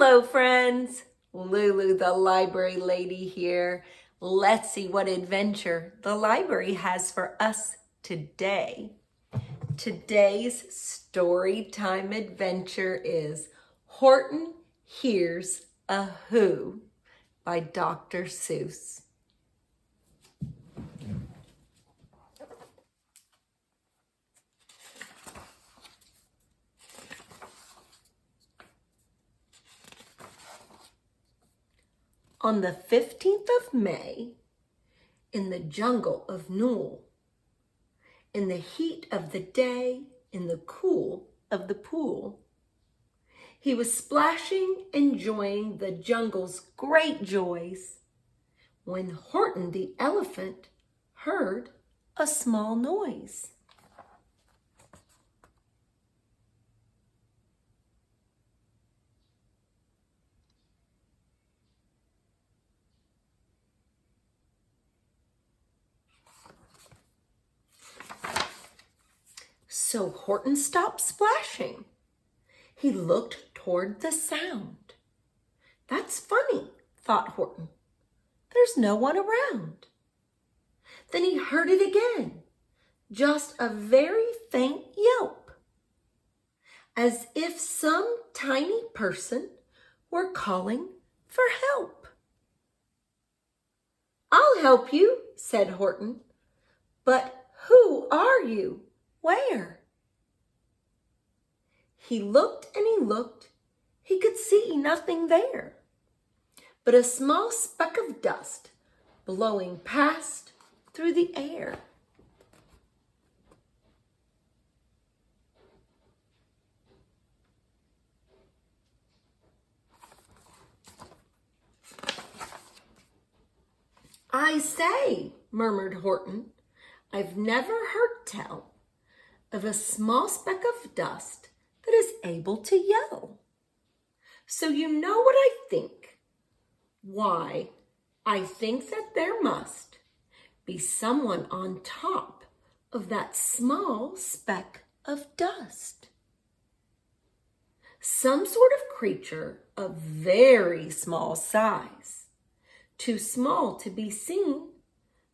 Hello, friends. Lulu, the library lady here. Let's see what adventure the library has for us today. Today's story time adventure is Horton Hears a Who by Dr. Seuss. On the 15th of May, in the jungle of Whoville, in the heat of the day, in the cool of the pool, he was splashing, enjoying the jungle's great joys, when Horton the elephant heard a small noise. So Horton stopped splashing. He looked toward the sound. That's funny, thought Horton. There's no one around. Then he heard it again, just a very faint yelp, as if some tiny person were calling for help. I'll help you, said Horton. But who are you? Where? He looked and he looked. He could see nothing there but a small speck of dust blowing past through the air. I say, murmured Horton, I've never heard tell of a small speck of dust that is able to yell. So you know what I think? Why, I think that there must be someone on top of that small speck of dust. Some sort of creature of very small size, too small to be seen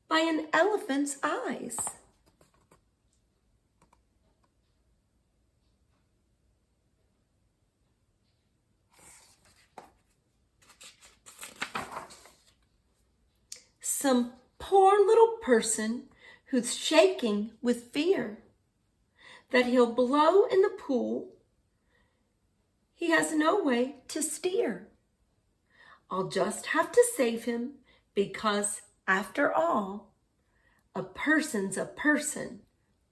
by an elephant's eyes. Some poor little person who's shaking with fear that he'll blow in the pool. He has no way to steer. I'll just have to save him because, after all, a person's a person,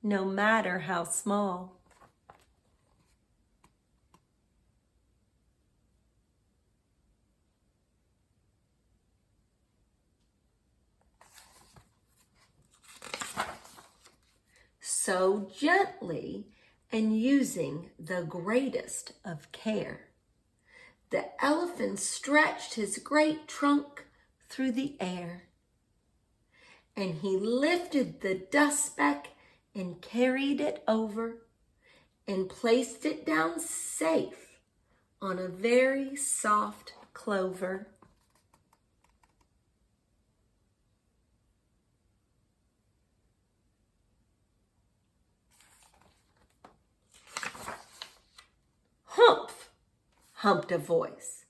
no matter how small. So gently and using the greatest of care, the elephant stretched his great trunk through the air, and he lifted the dust speck and carried it over and placed it down safe on a very soft clover. Humph, humped a voice.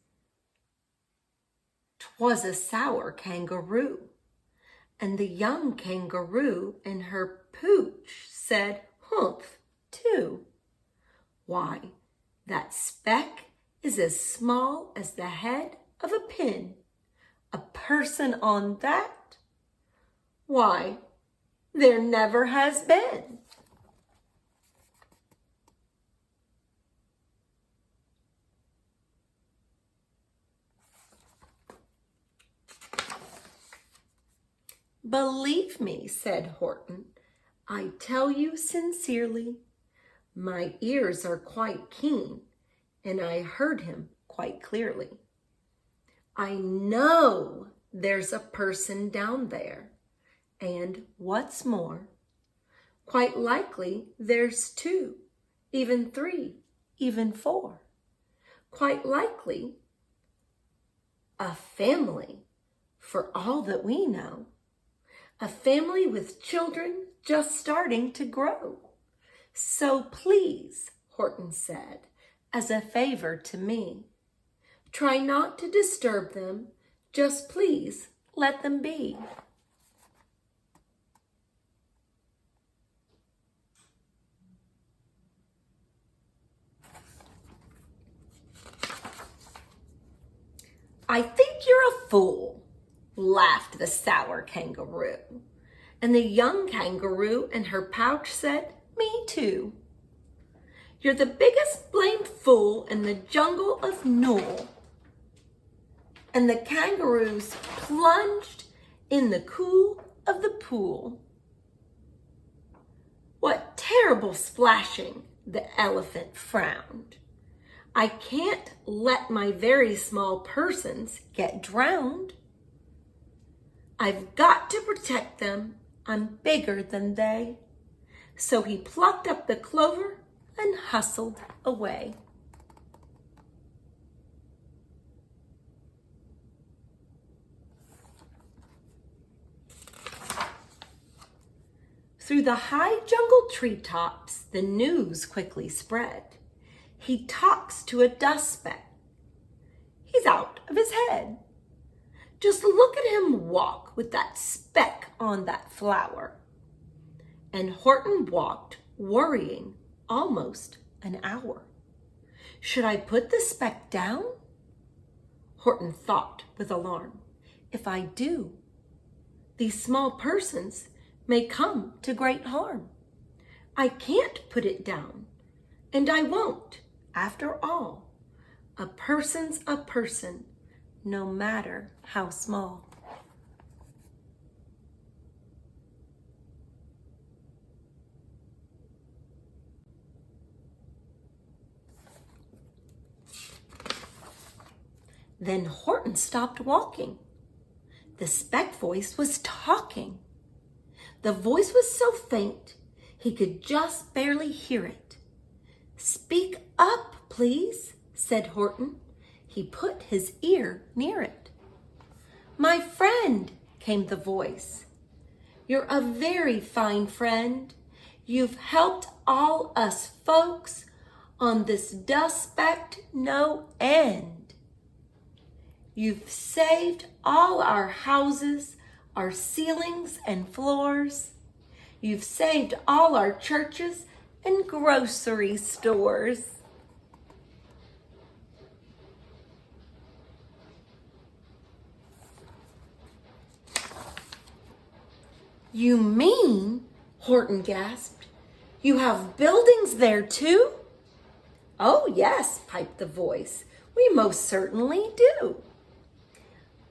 'Twas a sour kangaroo, and the young kangaroo in her pooch said humph too. Why, that speck is as small as the head of a pin. A person on that? Why, there never has been. Believe me, said Horton, I tell you sincerely, my ears are quite keen, and I heard him quite clearly. I know there's a person down there, and what's more, quite likely there's two, even three, even four. Quite likely A family, for all that we know. A family with children just starting to grow. So please, Horton said, as a favor to me, try not to disturb them, just please let them be. I think you're a fool, laughed the sour kangaroo. And the young kangaroo in her pouch said, me too. You're the biggest blamed fool in the jungle of Newell. And the kangaroos plunged in the cool of the pool. What terrible splashing, the elephant frowned. I can't let my very small persons get drowned. I've got to protect them. I'm bigger than they. So he plucked up the clover and hustled away. Through the high jungle treetops, the news quickly spread. He talks to a dust speck. He's out of his head. Just look at him walk with that speck on that flower. And Horton walked, worrying, almost an hour. Should I put the speck down? Horton thought with alarm. If I do, these small persons may come to great harm. I can't put it down, and I won't. After all, a person's a person, no matter how small. Then Horton stopped walking. The speck voice was talking. The voice was so faint, he could just barely hear it. Speak up, please, said Horton. He put his ear near it. My friend, came the voice. You're a very fine friend. You've helped all us folks on this dust speck no end. You've saved all our houses, our ceilings and floors. You've saved all our churches and grocery stores. You mean, Horton gasped, you have buildings there too? Oh yes, piped the voice, we most certainly do.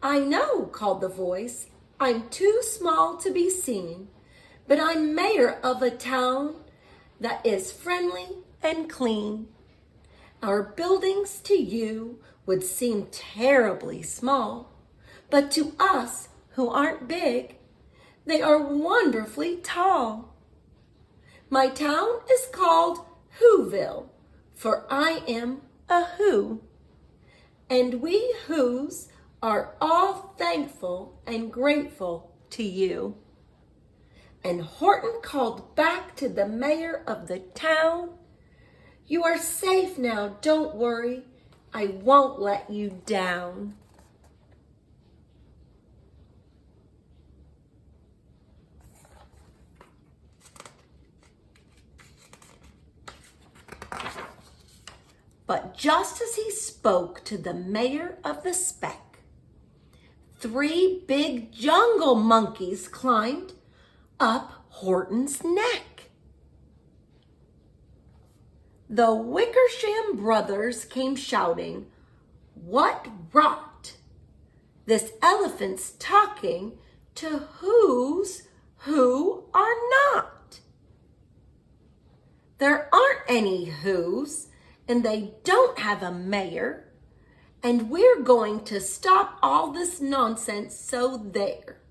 I know, called the voice, I'm too small to be seen, but I'm mayor of a town that is friendly and clean. Our buildings to you would seem terribly small, but to us who aren't big, they are wonderfully tall. My town is called Whoville, for I am a Who. And we Whos are all thankful and grateful to you. And Horton called back to the mayor of the town, you are safe now, don't worry, I won't let you down. But just as he spoke to the mayor of the speck, 3 big jungle monkeys climbed up Horton's neck. The Wickersham brothers came shouting, what rot! This elephant's talking to whos who are not. There aren't any whos, and they don't have a mayor, and we're going to stop all this nonsense, so there.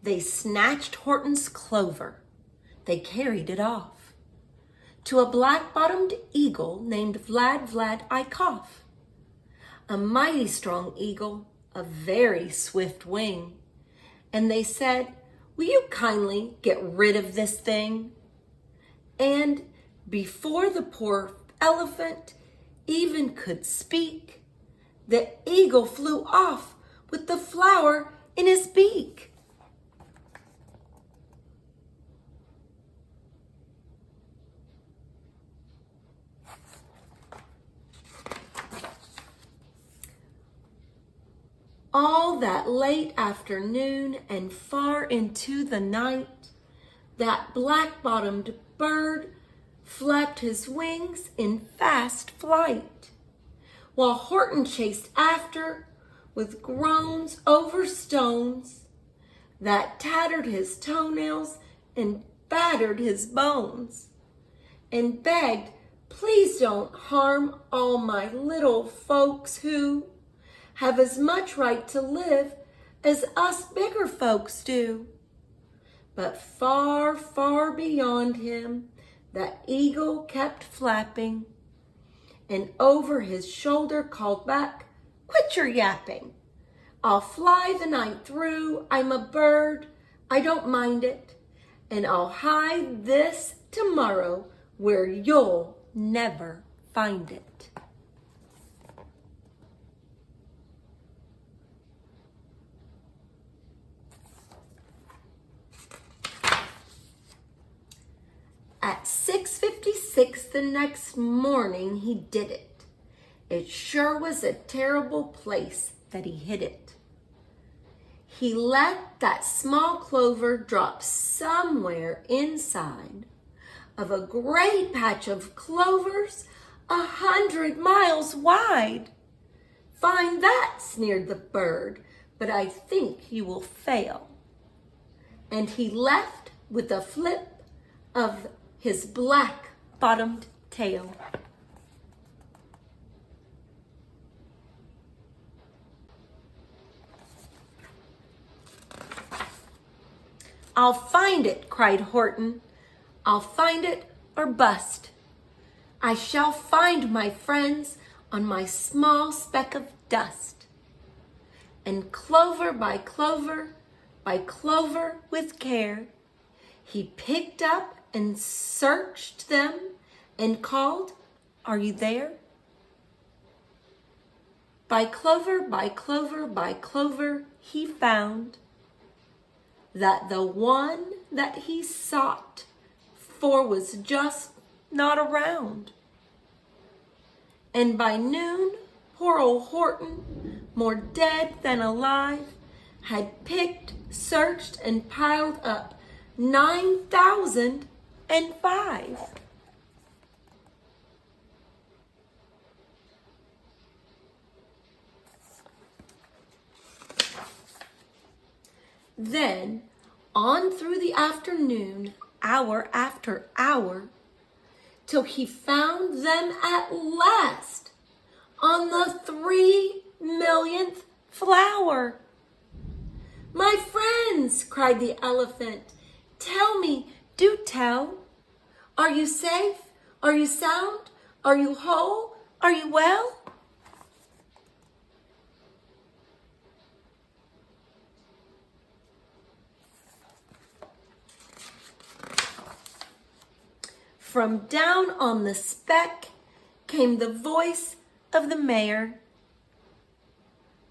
They snatched Horton's clover. They carried it off to a black-bottomed eagle named Vlad Ikov. A mighty strong eagle, a very swift wing. And they said, "Will you kindly get rid of this thing?" And before the poor elephant even could speak, the eagle flew off with the flower in his beak. All that late afternoon and far into the night, that black-bottomed bird flapped his wings in fast flight, while Horton chased after with groans over stones that tattered his toenails and battered his bones, and begged, "Please don't harm all my little folks who have as much right to live as us bigger folks do." But far, far beyond him, that eagle kept flapping, and over his shoulder called back, "Quit your yapping. I'll fly the night through. I'm a bird. I don't mind it. And I'll hide this tomorrow where you'll never find it." At 6:56 the next morning, he did it. It sure was a terrible place that he hid it. He let that small clover drop somewhere inside of a great patch of clovers 100 miles wide. "Find that," sneered the bird, "but I think you will fail." And he left with a flip of his black-bottomed tail. "I'll find it," cried Horton. "I'll find it or bust. I shall find my friends on my small speck of dust." And clover by clover, with care, he picked up and searched them and called, "Are you there?" By clover, he found that the one that he sought for was just not around. And by noon, poor old Horton, more dead than alive, had picked, searched, and piled up 9,005. Then, on through the afternoon, hour after hour, till he found them at last on the 3,000,000th flower. "My friends," cried the elephant, "tell me, do tell. Are you safe? Are you sound? Are you whole? Are you well?" From down on the speck came the voice of the mayor.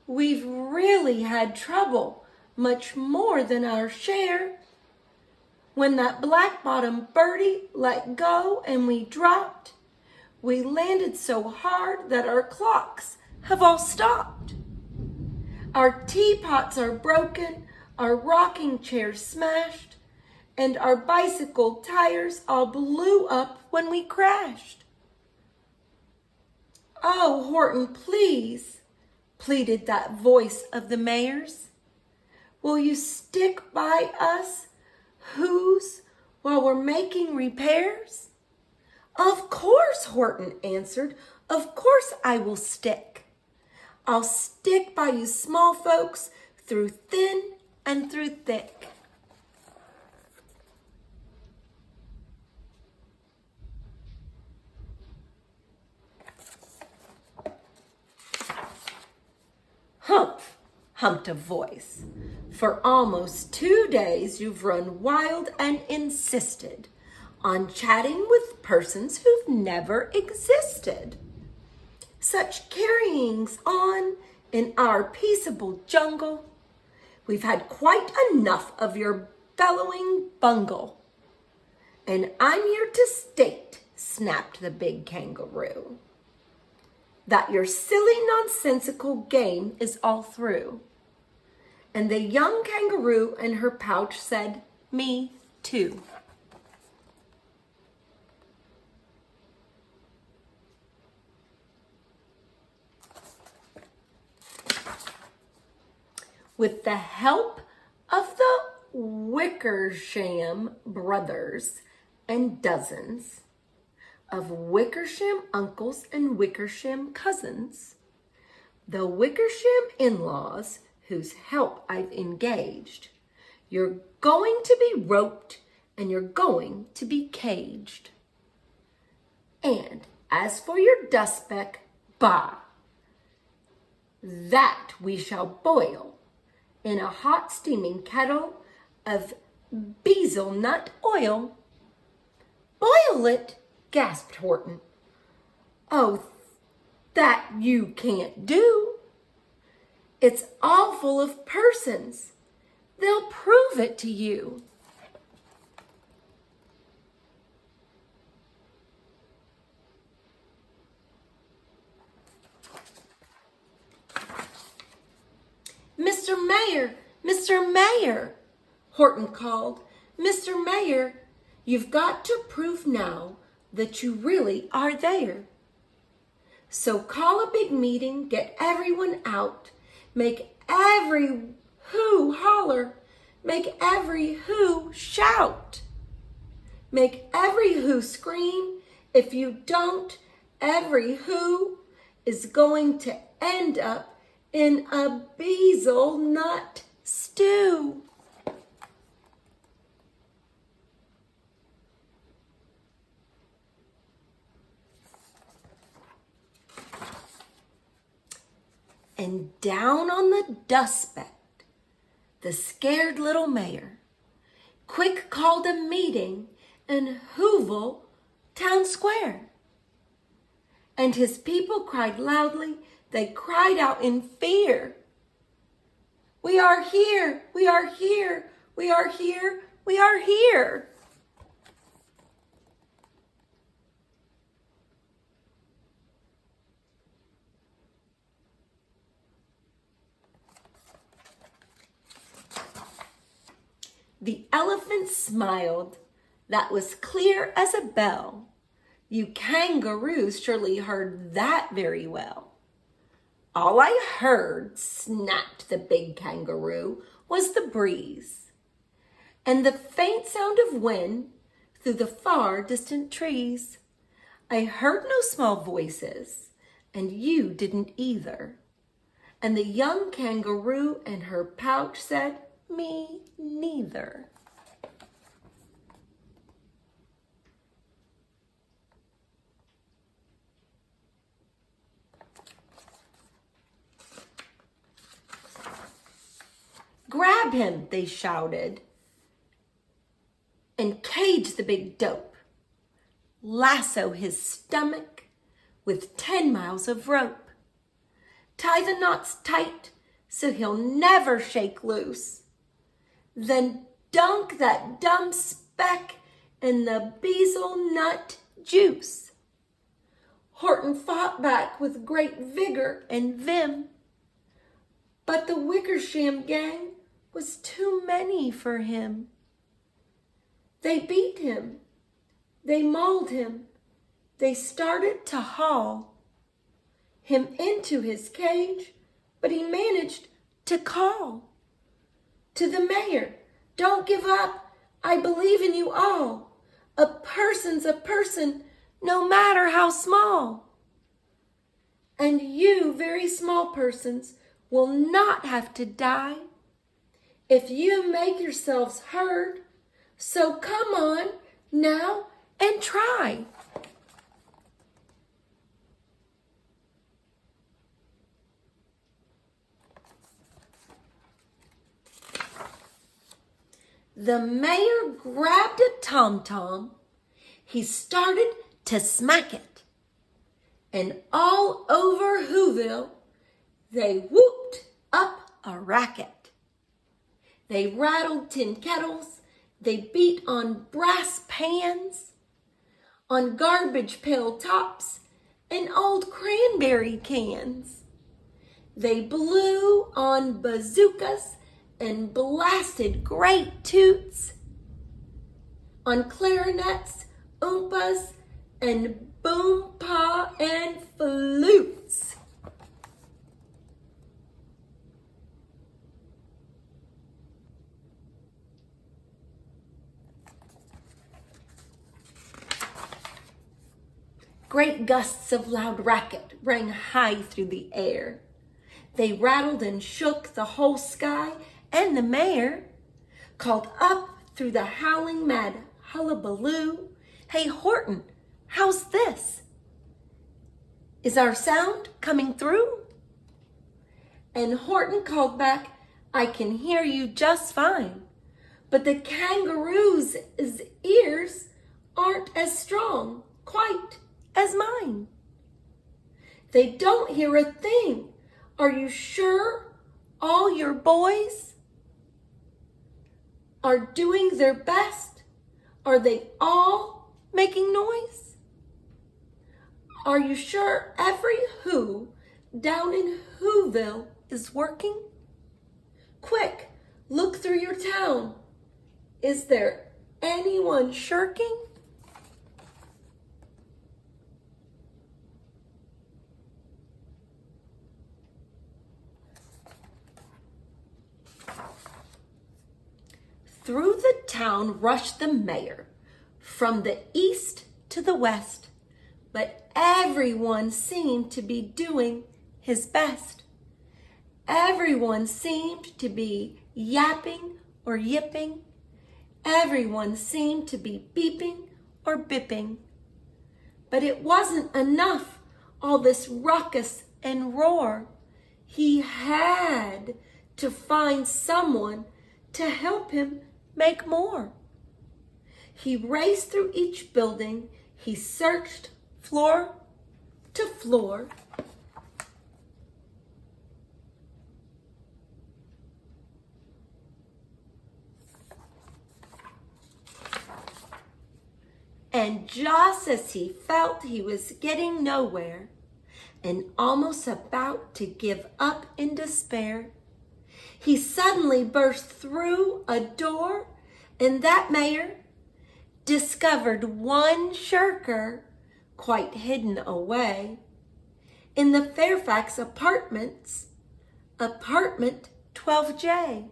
"We've really had trouble, much more than our share. When that black-bottomed birdie let go and we dropped, we landed so hard that our clocks have all stopped. Our teapots are broken, our rocking chairs smashed, and our bicycle tires all blew up when we crashed." "Oh, Horton, please," pleaded that voice of the mayor's, "will you stick by us Who's while we're making repairs?" "Of course," Horton answered, "of course I will stick. I'll stick by you small folks through thin and through thick." humped a voice. For almost 2 days you've run wild and insisted on chatting with persons who've never existed. Such carryings on in our peaceable jungle. We've had quite enough of your bellowing bungle. And I'm here to state, snapped the big kangaroo, that your silly nonsensical game is all through. And the young kangaroo in her pouch said, me too. With the help of the Wickersham brothers and dozens of Wickersham uncles and Wickersham cousins, the Wickersham in-laws whose help I've engaged, you're going to be roped and you're going to be caged. And as for your dust speck, bah, that we shall boil in a hot steaming kettle of bezelnut oil. Boil it, gasped Horton. Oh, that you can't do. It's all full of persons. They'll prove it to you. Mr. Mayor, Mr. Mayor, Horton called. Mr. Mayor, you've got to prove now that you really are there. So call a big meeting, get everyone out, make every who holler, make every who shout, make every who scream. If you don't, every who is going to end up in a bezelnut stew. And down on the dust speck, the scared little mayor quick called a meeting in Whoville town square. And his people cried loudly, they cried out in fear. We are here, we are here, we are here, we are here. The elephant smiled, that was clear as a bell. You kangaroos surely heard that very well. All I heard, snapped the big kangaroo, was the breeze and the faint sound of wind through the far distant trees. I heard no small voices, and you didn't either. And the young kangaroo in her pouch said, me neither. Grab him, they shouted, and cage the big dope. Lasso his stomach with 10 miles of rope. Tie the knots tight so he'll never shake loose. Then dunk that dumb speck in the bezelnut juice. Horton fought back with great vigor and vim, but the Wickersham gang was too many for him. They beat him, they mauled him, they started to haul him into his cage, but he managed to call to the mayor, don't give up, I believe in you all. A person's a person, no matter how small. And you very small persons will not have to die if you make yourselves heard. So come on now and try. The mayor grabbed a tom-tom. He started to smack it. And all over Whoville, they whooped up a racket. They rattled tin kettles. They beat on brass pans, on garbage pail tops, and old cranberry cans. They blew on bazookas and blasted great toots, on clarinets, oompas, and boom-pa and flutes. Great gusts of loud racket rang high through the air. They rattled and shook the whole sky, and the mayor called up through the howling mad hullabaloo, "Hey, Horton, how's this? Is our sound coming through?" And Horton called back, "I can hear you just fine, but the kangaroo's ears aren't as strong, quite as mine. They don't hear a thing. Are you sure all your boys are doing their best? Are they all making noise? Are you sure every who down in Whoville is working? Quick, look through your town. Is there anyone shirking?" Through the town rushed the mayor, from the east to the west, but everyone seemed to be doing his best. Everyone seemed to be yapping or yipping. Everyone seemed to be beeping or bipping. But it wasn't enough, all this ruckus and roar. He had to find someone to help him make more. He raced through each building. He searched floor to floor. And just as he felt he was getting nowhere and almost about to give up in despair, he suddenly burst through a door, and that mayor discovered one shirker quite hidden away in the Fairfax Apartments, apartment 12J.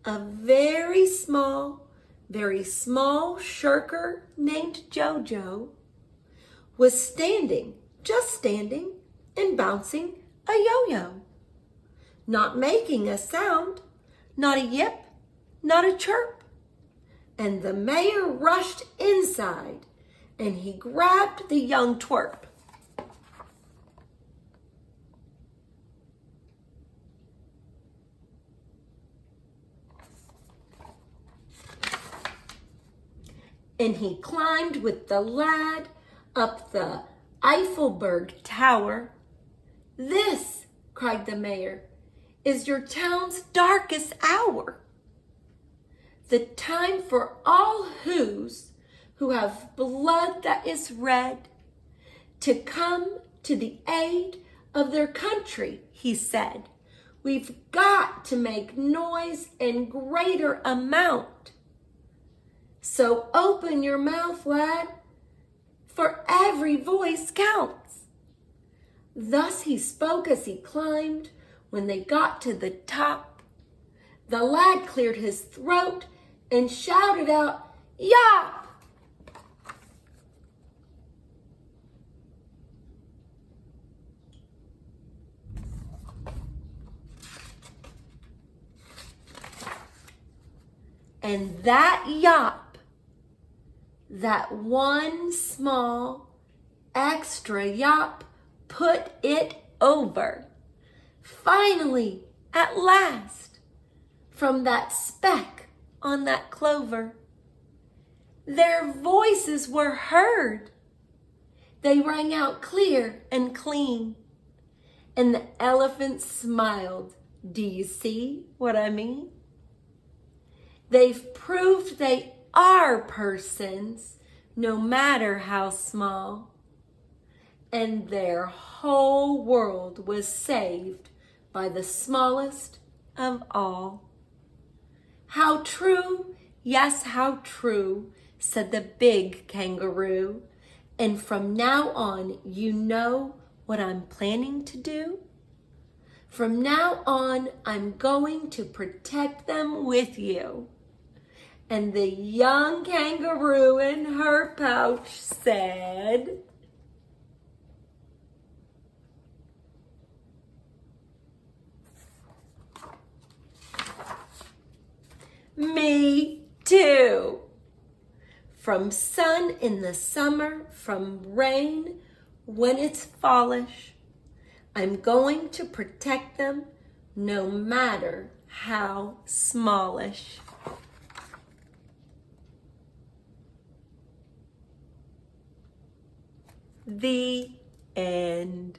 A very small shirker named Jojo was standing, just standing, and bouncing a yo-yo. Not making a sound, not a yip, not a chirp. And the mayor rushed inside, and he grabbed the young twerp. And he climbed with the lad up the Eiffelberg Tower. "This," cried the mayor, "is your town's darkest hour. The time for all who's who have blood that is red to come to the aid of their country," he said. "We've got to make noise in greater amount. So open your mouth, lad, for every voice counts." Thus he spoke as he climbed. When they got to the top, the lad cleared his throat and shouted out, "Yop!" And that yop, that one small extra yop, put it over. Finally, at last, from that speck on that clover. Their voices were heard. They rang out clear and clean. And the elephant smiled. Do you see what I mean? They've proved they are persons, no matter how small. And their whole world was saved by the smallest of all. How true, yes, how true, said the big kangaroo. And from now on, you know what I'm planning to do? From now on, I'm going to protect them with you. And the young kangaroo in her pouch said, me too. From sun in the summer, from rain when it's fallish, I'm going to protect them no matter how smallish. The end.